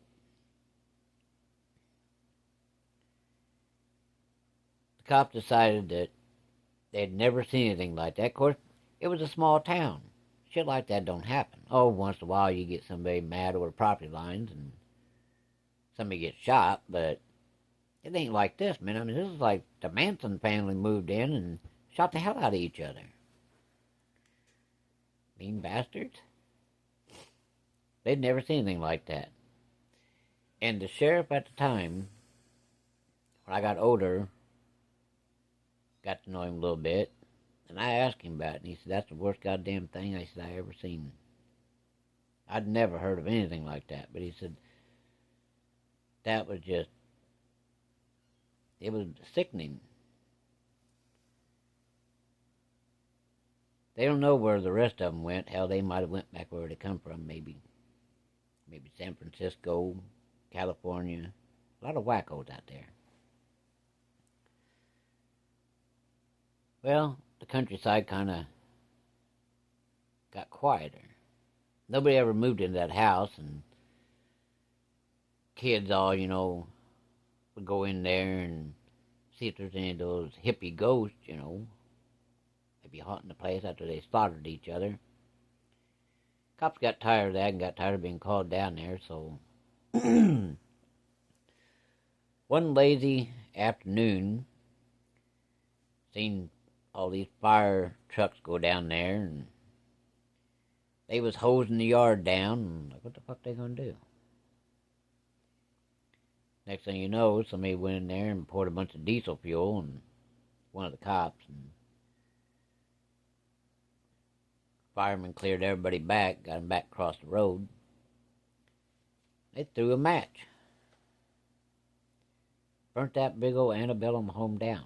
The cops decided that they'd never seen anything like that. Of course, it was a small town. Shit like that don't happen. Oh, once in a while you get somebody mad over property lines and somebody gets shot, but it ain't like this, man. I mean, this is like the Manson family moved in and shot the hell out of each other. Mean bastards. They'd never seen anything like that. And the sheriff at the time, when I got older, got to know him a little bit, and I asked him about it, and he said, that's the worst goddamn thing I ever seen. I'd never heard of anything like that, but he said, that was just, it was sickening. They don't know where the rest of them went. Hell, they might have went back where they come from, maybe. Maybe San Francisco, California. A lot of wackos out there. Well, the countryside kind of got quieter. Nobody ever moved into that house, and kids all, would go in there and see if there's any of those hippie ghosts, They'd be haunting the place after they slaughtered each other. Cops got tired of that and got tired of being called down there, so one lazy afternoon, seen all these fire trucks go down there, and they was hosing the yard down, and like, what the fuck they gonna do? Next thing you know, somebody went in there and poured a bunch of diesel fuel on one of the cops, and firemen cleared everybody back, got them back across the road. They threw a match. Burnt that big old antebellum home down.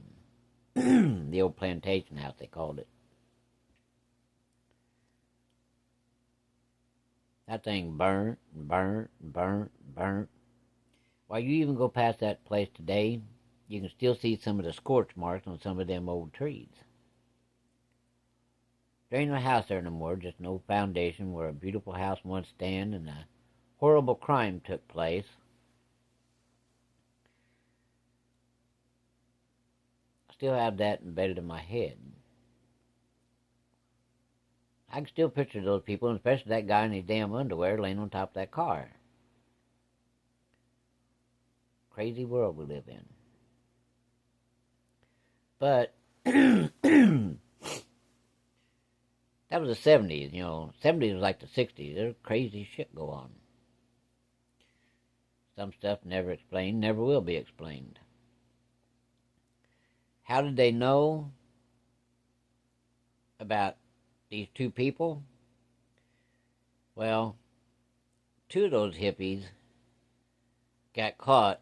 The old plantation house, they called it. That thing burnt and burnt and burnt and burnt. While you even go past that place today, you can still see some of the scorch marks on some of them old trees. There ain't no house there no more, just an old foundation where a beautiful house once stand and a horrible crime took place. I still have that embedded in my head. I can still picture those people, and especially that guy in his damn underwear laying on top of that car. Crazy world we live in. But that was the 70s, 70s was like the 60s. There's crazy shit go on. Some stuff never explained, never will be explained. How did they know about these two people? Well, two of those hippies got caught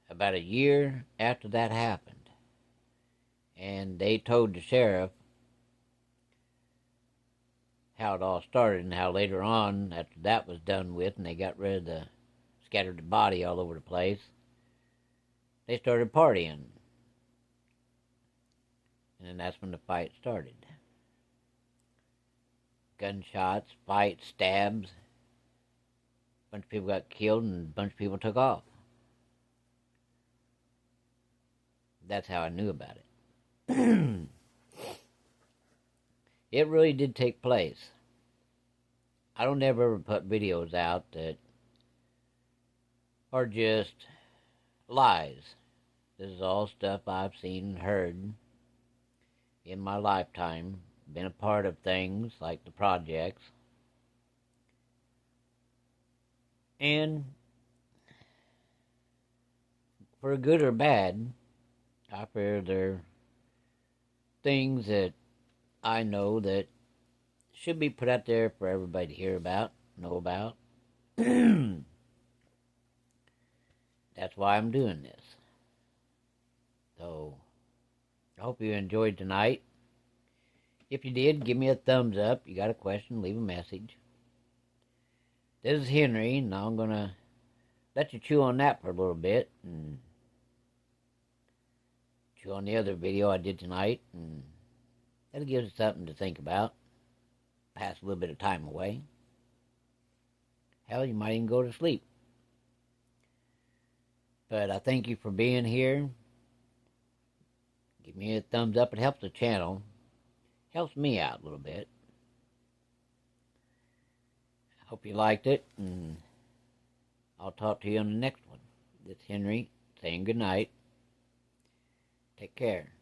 about a year after that happened. And they told the sheriff how it all started and how later on, after that was done with and they got rid of the scattered body all over the place, they started partying. And then that's when the fight started. Gunshots, fights, stabs. A bunch of people got killed and a bunch of people took off. That's how I knew about it. It really did take place. I don't ever put videos out that are just lies. This is all stuff I've seen and heard in my lifetime. Been a part of things like the projects. And for good or bad, I figure they're things that I know that should be put out there for everybody to hear about, know about. That's why I'm doing this. So, I hope you enjoyed tonight. If you did, give me a thumbs up. You got a question, leave a message. This is Henry, and I'm going to let you chew on that for a little bit, and chew on the other video I did tonight, and that'll give you something to think about. Pass a little bit of time away. Hell, you might even go to sleep. But I thank you for being here. Give me a thumbs up. It helps the channel. Helps me out a little bit. I hope you liked it, and I'll talk to you on the next one. This is Henry saying good night. Take care.